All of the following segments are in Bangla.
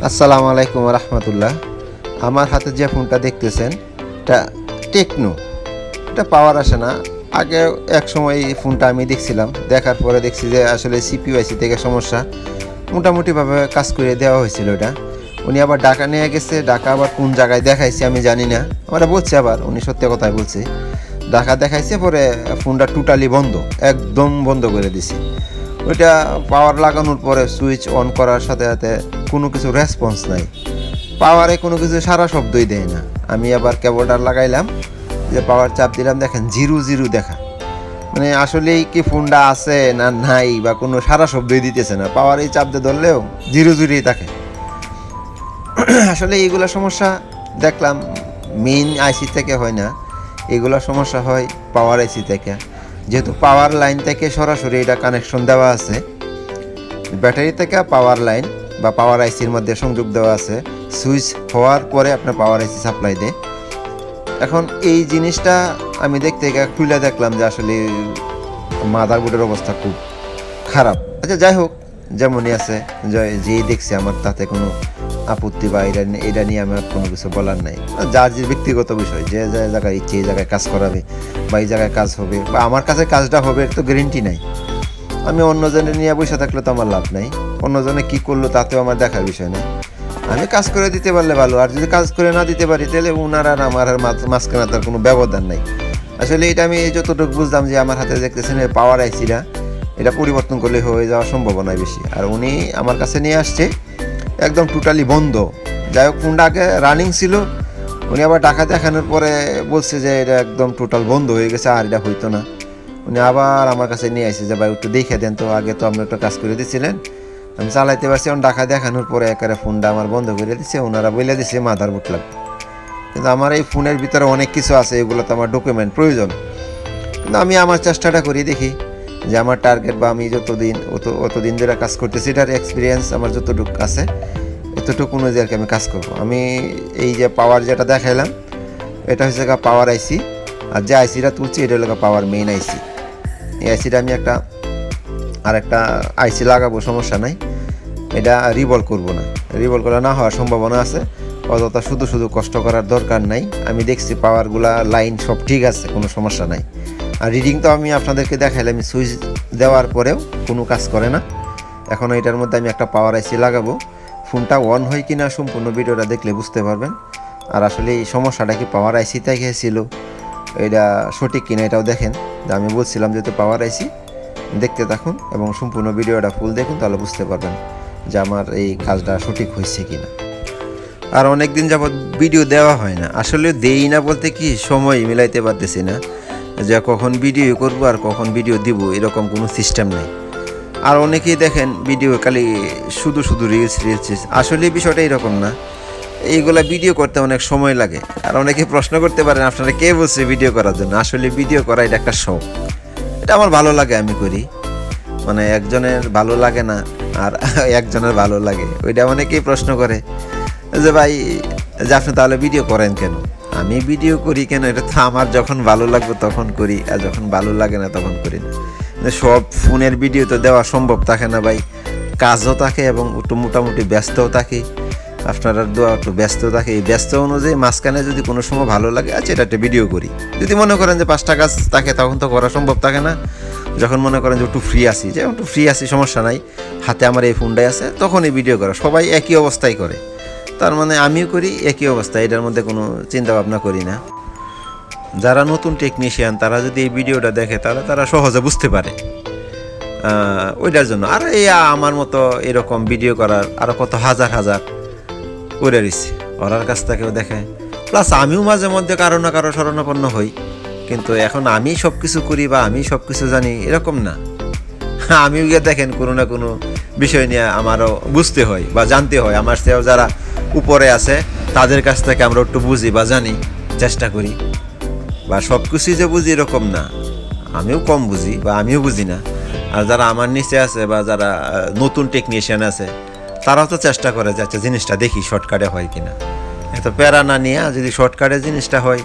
আসসালামু আলাইকুম রহমতুল্লাহ। আমার হাতে যে ফোনটা দেখতেছেন এটা টেকনো, এটা পাওয়ার আসে না। আগে এক সময় এই ফোনটা আমি দেখছিলাম, দেখার পরে দেখছি যে আসলে সিপিইউআইসি থেকে সমস্যা, মোটামুটিভাবে কাজ করে দেওয়া হয়েছিল। এটা উনি আবার ঢাকা নিয়ে গেছে, ঢাকা আবার কোন জায়গায় দেখাইছে আমি জানি না, আমরা বলছি আবার উনি সত্যি কথাই বলছে। ঢাকা দেখাইছে, পরে ফোনটা টোটালি বন্ধ, একদম বন্ধ করে দিছি। ওইটা পাওয়ার লাগানোর পরে সুইচ অন করার সাথে সাথে কোনো কিছু রেসপন্স নাই, পাওয়ারে কোনো কিছু সারা শব্দই দেয় না। আমি আবার কেবলটা লাগাইলাম, যে পাওয়ার চাপ দিলাম, দেখেন 0 দেখা, মানে আসলেই কি ফোনটা আছে না নাই বা কোনো সারা শব্দই দিতেছে না। পাওয়ার এই চাপ দিয়ে ধরলেও 0 থাকে। আসলে এইগুলো সমস্যা দেখলাম মেইন আইসি থেকে হয় না, এগুলো সমস্যা হয় পাওয়ার আইসি থেকে। যেহেতু পাওয়ার লাইন থেকে সরাসরি এটা কানেকশন দেওয়া আছে, ব্যাটারি থেকে পাওয়ার লাইন বা পাওয়ার আইসির মধ্যে সংযোগ দেওয়া আছে, সুইচ হওয়ার পরে আপনার পাওয়ার আইসি সাপ্লাই দেয়। এখন এই জিনিসটা আমি দেখতে খুলে দেখলাম যে আসলে মাদারবোর্ডের অবস্থা খুব খারাপ। আচ্ছা যাই হোক, যেমনই আছে, যেই দেখছে আমার তাতে কোনো আপত্তি বা এটা নিয়ে আমার কোনো কিছু বলার নাই। যার যে ব্যক্তিগত বিষয়, যে জায়গায় ইচ্ছে এই জায়গায় কাজ করাবে বা এই জায়গায় কাজ হবে বা আমার কাছে কাজটা হবে তো গ্যারেন্টি নাই। আমি অন্যজনের নিয়ে বসে থাকলে তো আমার লাভ নাই, অন্যজনে কী করলো তাতেও আমার দেখার বিষয় নেই। আমি কাজ করে দিতে পারলে ভালো, আর যদি কাজ করে না দিতে পারি তাহলে ওনার আর আমার আর মাঝখানে তার কোনো ব্যবধান নাই। আসলে এটা আমি যতটুকু বুঝলাম যে আমার হাতে দেখতেছেন পাওয়ার আইসিটা, এটা পরিবর্তন করলে হয়ে যাওয়ার সম্ভাবনা বেশি। আর উনি আমার কাছে নিয়ে আসছে একদম টোটালি বন্ধ। যাই হোক, ফোনটা আগে রানিং ছিল, উনি আবার টাকা দেখানোর পরে বলছে যে এটা একদম টোটাল বন্ধ হয়ে গেছে, আর এটা হইতো না। উনি আবার আমার কাছে নিয়ে আসছে যে ভাই একটু দেখে দেন তো, আগে তো আপনি একটা কাজ করে দিয়েছিলেন, আমি চালাইতে পারছি। এখন টাকা দেখানোর পরে একেবারে ফোনটা আমার বন্ধ করে দিচ্ছে, ওনারা বলে দিচ্ছে মাদারবোর্ড লাগবে। কিন্তু আমার এই ফোনের ভিতরে অনেক কিছু আছে, এগুলো তো আমার ডকুমেন্ট প্রয়োজন। কিন্তু আমি আমার চেষ্টাটা করি, দেখি যে আমার টার্গেট বা আমি অতদিন ধরে কাজ করতেছি, এটার এক্সপিরিয়েন্স আমার যতটুকু আছে এতটুকু অনুযায়ী আর কি আমি কাজ করবো। আমি এই যে পাওয়ার যেটা দেখাইলাম, এটা হচ্ছে পাওয়ার আইসি, আর যে আইসিটা তুলছি এটা হলো পাওয়ার মেইন আইসি। এই আইসিটা আমি একটা আইসি লাগাবো, সমস্যা নাই, এটা রিভলভ করবো না, রিভলভ করা না হওয়ার সম্ভাবনা আছে। অযথা শুধু কষ্ট করার দরকার নাই। আমি দেখছি পাওয়ারগুলা লাইন সব ঠিক আছে, কোনো সমস্যা নাই। আর রিডিং তো আমি আপনাদেরকে দেখাইলাম, আমি সুইচ দেওয়ার পরেও কোনো কাজ করে না। এখন এটার মধ্যে আমি একটা পাওয়ার আইসি লাগাবো, ফোনটা অন হয় কি না সম্পূর্ণ ভিডিওটা দেখলে বুঝতে পারবেন। আর আসলে এই সমস্যাটা কি পাওয়ার আইসিতে গিয়েছিল, এটা সঠিক কিনা এটাও দেখেন। যে আমি বলছিলাম যেহেতু পাওয়ার আইসি, দেখতে থাকুন এবং সম্পূর্ণ ভিডিওটা ফুল দেখুন, তাহলে বুঝতে পারবেন যে আমার এই কাজটা সঠিক হয়েছে কিনা। আর অনেক দিন যাবৎ ভিডিও দেওয়া হয় না, আসলে দেই না বলতে কি সময় মিলাইতে পারতেছি না, যে কখন ভিডিও করব আর কখন ভিডিও দিব এরকম কোনো সিস্টেম নেই। আর অনেকেই দেখেন ভিডিও খালি শুধু রিলস। আসলে বিষয়টা এরকম না, এইগুলা ভিডিও করতে অনেক সময় লাগে। আর অনেকে প্রশ্ন করতে পারেন আপনারা কে বলছে ভিডিও করার জন্য। আসলে ভিডিও করা এটা একটা শখ, এটা আমার ভালো লাগে, আমি করি। মানে একজনের ভালো লাগে না আর একজনের ভালো লাগে, ওইটা অনেকেই প্রশ্ন করে যে ভাই যে আপনি তাহলে ভিডিও করেন কেন। আমি ভিডিও করি কেন, এটা তো আমার যখন ভালো লাগবে তখন করি, আর যখন ভালো লাগে না তখন করি না। সব ফোনের ভিডিও তো দেওয়া সম্ভব থাকে না ভাই, কাজও থাকে এবং একটু মোটামুটি ব্যস্তও থাকি, আপনারা দোয়া একটু ব্যস্ত থাকে। এই ব্যস্ত অনুযায়ী মাঝখানে যদি কোনো সময় ভালো লাগে, আচ্ছা এটা একটা ভিডিও করি। যদি মনে করেন যে 5টা কাজ থাকে তখন তো করা সম্ভব থাকে না। যখন মনে করেন যে একটু ফ্রি আছি, যে একটু ফ্রি আছি সমস্যা নাই, হাতে আমার এই ফোনটাই আছে, তখনই ভিডিও করা। সবাই একই অবস্থায় করে, তার মানে আমিও করি একই অবস্থা, এটার মধ্যে কোনো চিন্তা ভাবনা করি না। যারা নতুন টেকনিশিয়ান তারা যদি এই ভিডিওটা দেখে তাহলে তারা সহজে বুঝতে পারে ওইটার জন্য। আর এই আমার মতো এরকম ভিডিও করার আরও কত হাজার করে দিচ্ছি, ওরার কাছ থেকেও দেখে। প্লাস আমিও মাঝে মধ্যে কারো না কারো শরণাপন্ন হই, কিন্তু এখন আমি সব কিছু করি বা আমি সব কিছু জানি এরকম না। আমিও গিয়ে দেখেন কোনো না কোনো বিষয় নিয়ে আমারও বুঝতে হয় বা জানতে হয়। আমার সেও যারা উপরে আছে তাদের কাছ থেকে আমরা একটু বুঝি বা জানি, চেষ্টা করি। বা সব কিছুই যে বুঝি এরকম না, আমিও কম বুঝি বা আমিও বুঝি না। আর যারা আমার নিচে আছে বা যারা নতুন টেকনিশিয়ান আছে তারাও তো চেষ্টা করে যে আচ্ছা জিনিসটা দেখি শর্টকাটে হয় কিনা। এত প্যারা না নিয়ে যদি শর্টকাটে জিনিসটা হয়,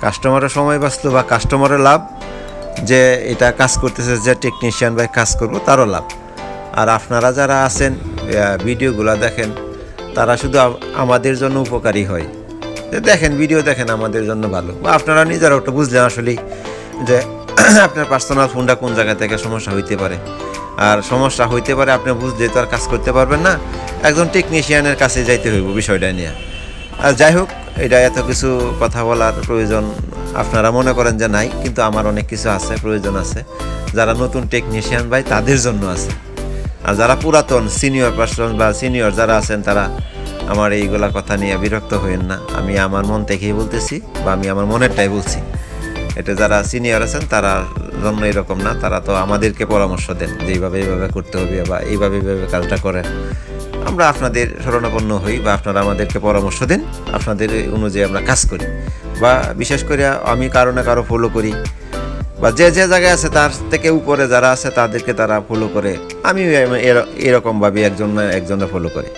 কাস্টমারের সময় বাঁচলো বা কাস্টমারের লাভ, যে এটা কাজ করতেছে যে টেকনিশিয়ান ভাই কাজ করবো তারও লাভ। আর আপনারা যারা আছেন ভিডিওগুলো দেখেন, তারা শুধু আমাদের জন্য উপকারী হয়। দেখেন ভিডিও দেখেন, আমাদের জন্য ভালো, বা আপনারা নিজেরাও একটু বুঝলেন আসলেই যে আপনার পার্সোনাল ফোনটা কোন জায়গা থেকে সমস্যা হইতে পারে। আর সমস্যা হইতে পারে আপনি বুঝলে তো আর কাজ করতে পারবেন না, একজন টেকনিশিয়ানের কাছে যাইতে হইব বিষয়টা নিয়ে। আর যাই হোক, এটা এত কিছু কথা বলার প্রয়োজন আপনারা মনে করেন যে নাই, কিন্তু আমার অনেক কিছু আছে, প্রয়োজন আছে। যারা নতুন টেকনিশিয়ান ভাই তাদের জন্য আছে। আর যারা পুরাতন সিনিয়র পার্সন বা সিনিয়র যারা আছেন, তারা আমার এইগুলা কথা নিয়ে বিরক্ত হইেন না। আমি আমার মন থেকেই বলতেছি, বা আমি আমার মনেরটাই বলছি। এটা যারা সিনিয়র আছেন তারা জন্য এরকম না, তারা তো আমাদেরকে পরামর্শ দেন যে এইভাবে করতে হবে বা এইভাবে কাজটা করেন। আমরা আপনাদের শরণাপন্ন হই বা আপনারা আমাদেরকে পরামর্শ দেন, আপনাদের অনুযায়ী আমরা কাজ করি। বা বিশেষ করে আমি কারো না কারো ফলো করি, বা যে জায়গায় আছে তার থেকে উপরে যারা আছে তাদেরকে তারা ফলো করে। আমিও এরকমভাবে একজনে ফলো করি।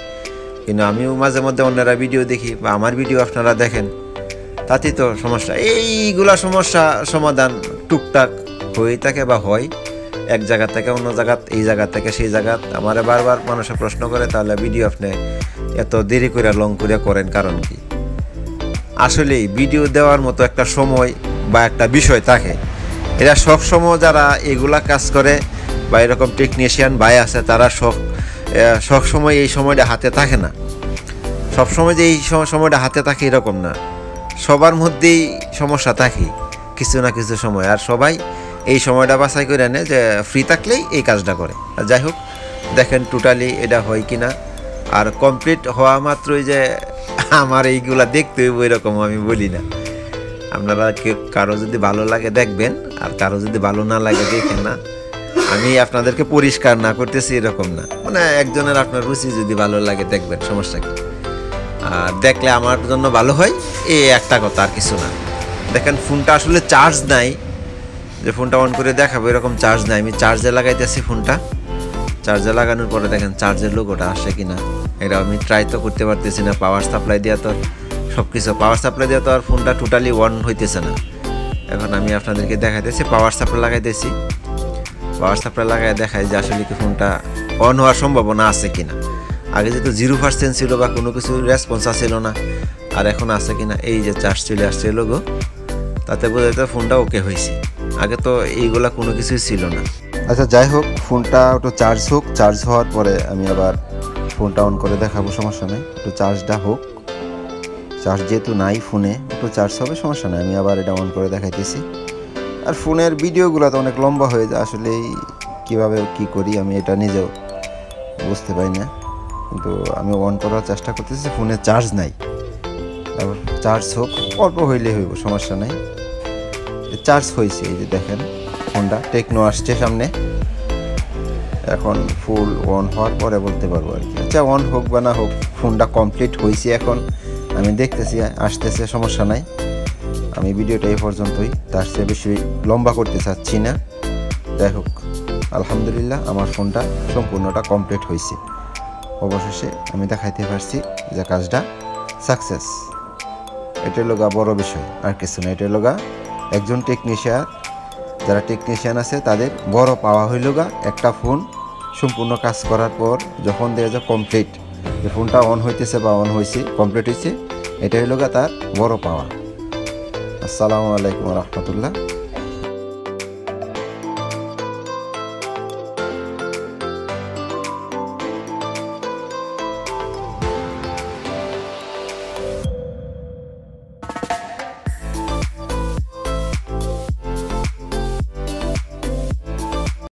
কিন্তু আমিও মাঝে মধ্যে অন্যরা ভিডিও দেখি বা আমার ভিডিও আপনারা দেখেন, তাতেই তো সমস্যা। এইগুলা সমস্যা সমাধান টুকটাক হয়ে থাকে বা হয় এক জায়গা থেকে অন্য জায়গা, এই জায়গা থেকে সেই জায়গা। আমার বারবার মানুষে প্রশ্ন করে, তাহলে ভিডিও আপনি এত দেরি করে লং করে করেন কারণ কি? আসলেই ভিডিও দেওয়ার মতো একটা সময় বা একটা বিষয় থাকে। এরা সব সময় যারা এগুলা কাজ করে বা এরকম টেকনিশিয়ান ভাই আছে, তারা সব সময় এই সময়টা হাতে থাকে না। সব সময় যে এই সময়টা হাতে থাকে এরকম না, সবার মধ্যেই সমস্যা থাকে কিছু না কিছু সময়। আর সবাই এই সময়টা বাছাই করে নেয় যে ফ্রি থাকলেই এই কাজটা করে। আর যাই হোক, দেখেন টোটালি এটা হয় কি না। আর কমপ্লিট হওয়া মাত্রই যে আমার এইগুলা দেখতে হইব এরকম আমি বলি না। আপনারা কারো যদি ভালো লাগে দেখবেন, আর কারো যদি ভালো না লাগে দেখেন না। আমি আপনাদেরকে পরিষ্কার না করতেছি এরকম না, মানে একজনের আপনার রুচি যদি ভালো লাগে দেখবেন, সমস্যা কি? আর দেখলে আমার জন্য ভালো হয়, এই একটা কথা, আর কিছু না। দেখেন ফোনটা আসলে চার্জ নাই, যে ফোনটা অন করে দেখাবো এরকম চার্জ নাই। আমি চার্জে লাগাইতেছি ফোনটা, চার্জে লাগানোর পরে দেখেন চার্জের লোগোটা আসে কিনা, এটা আমি ট্রাই তো করতে পারতেছি না। পাওয়ার সাপ্লাই দেওয়া তো সব কিছু, পাওয়ার সাপ্লাই দেওয়া তো আর ফোনটা টোটালি অন হইতেছে না। এখন আমি আপনাদেরকে দেখাইতেছি পাওয়ার সাপ্লাই লাগাইতেছি। পাওয়ার সাপ্লাই লাগাই দেখাই যে আসলে কি ফোনটা অন হওয়ার সম্ভাবনা আছে কিনা। আগে যেহেতু 0% ছিল বা কোনো কিছু রেসপন্স আসছিল না, আর এখন আছে কিনা। এই যে চার্জ চলে আসছে লোগো, তাতে বোঝা যায় ফোনটা ওকে হয়েছে। আগে তো এইগুলা কোনো কিছুই ছিল না। আচ্ছা যাই হোক, ফোনটা একটু চার্জ হোক, চার্জ হওয়ার পরে আমি আবার ফোনটা অন করে দেখাবো, সমস্যা নেই। একটু চার্জটা হোক, চার্জ যেহেতু নাই ফোনে, একটু চার্জ হবে, সমস্যা নেই। আমি আবার এটা অন করে দেখাইতেছি। আর ফোনের ভিডিওগুলো তো অনেক লম্বা হয়ে যায়, আসলে কীভাবে কী করি আমি এটা নিজেও বুঝতে পারি না। কিন্তু আমি অন করার চেষ্টা করতেছি, ফোনে চার্জ নাই। তারপর চার্জ হোক, অল্প হইলেই হইব, সমস্যা নাই। চার্জ হয়েছে, এই যে দেখেন ফোনটা টেকনো আসছে সামনে। এখন ফুল অন হওয়ার পরে বলতে পারবো আর কি। আচ্ছা অন হোক বা না হোক, ফোনটা কমপ্লিট হয়েছে। এখন আমি দেখতেছি আসতেছে, সমস্যা নাই। আমি ভিডিওটা এই পর্যন্তই, তার চেয়ে বেশি লম্বা করতে চাচ্ছি না। যাই হোক, আলহামদুলিল্লাহ আমার ফোনটা সম্পূর্ণটা কমপ্লিট হয়েছে। অবশেষে আমি দেখাইতে পারছি যে কাজটা সাকসেস। এটাই লগা বড় বিষয়, আর কিছু না। এটাই লগা একজন টেকনিশিয়ান, যারা টেকনিশিয়ান আছে তাদের বড় পাওয়া হইল গা একটা ফোন সম্পূর্ণ কাজ করার পর যখন দেখা যায় কমপ্লিট, যে ফোনটা অন হইতেছে বা অন হয়েছে, কমপ্লিট হয়েছে, এটা হইল গা তার বড় পাওয়া। আসসালামু আলাইকুম রহমতুল্লাহ।